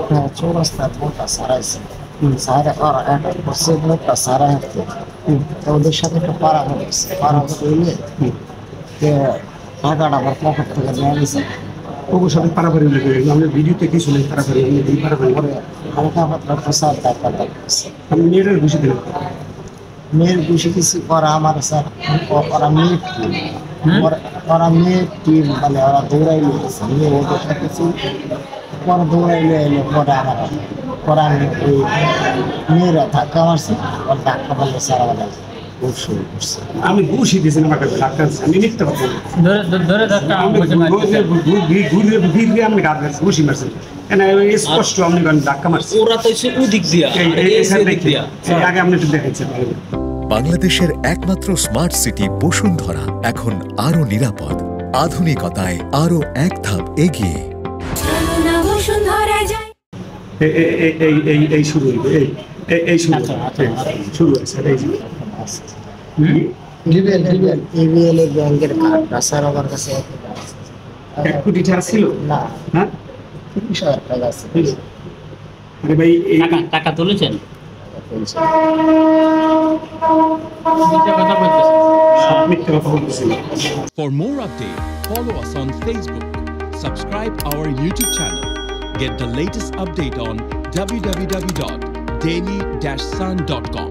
হ্যাঁ, চৌরাস্তার মোড়টা সারাইছে। সারা ওরা একটা করছে মোড়টা সারাই হাঁটতে। তো ওদের সাথে একটা পারাভার হয়েছে। পারাভার হইলে যে টাকাটা আমার পকেট থেকে নিয়ে গেছে। ওর সাথে পারাপারি লেগে গেল, আমি ভিডিওতে কিছু নেই পারাপারি, আমি এই পারাপারি পরে হালকা পাতলা প্রসাদ টাকাটা করছে। আমি মেয়েটার ঘুষি দিলাম। মেয়ের খুশি কিছু করা আমার স্যার, ওরা মেয়ের টিম। ওরা মেয়ের টিম, মানে ওরা দৌড়াইলে গেছে, নিয়ে ওদের সাথে পরে দৌড়াইলে এলো। পরে আমি ওই মেয়েরা ধাক্কা মারছে, ওর ধাক্কা মারলে সারা বেলা খুব শুরু করছে। আমি ঘুষি দিয়েছি আমাকে ধাক্কা দিয়েছি, আমি মিথ্যা কথা বলি। ধরে ধাক্কা আমি ঘুরে আমি গাছ ঘুষি মারছি, কেন স্পষ্ট আমি ধাক্কা মারছি। ওরা তো এসে ওদিক দিয়া এই সাইড দিক দিয়া আগে আপনি একটু দেখেছেন। বাংলাদেশের একমাত্র স্মার্ট সিটি বসুন্ধরা এখন আরো নিরাপদ, আধুনিকতায় আরো এক ধাপ এগিয়ে। এই শুরু হইবে, এই শুরু শুরু হয়েছে ইবিএল এর ব্যাংকের কার্ডটা স্যার আমার কাছে 1 কোটি টাকা ছিল না, হ্যাঁ। 30,000 টাকা আছে। আরে ভাই এই টাকা তুলেছেন? সব মিথ্যা কথা বলতেছি। For more updates, follow us on Facebook, subscribe our YouTube channel, get the latest update on www.daily-sun.com.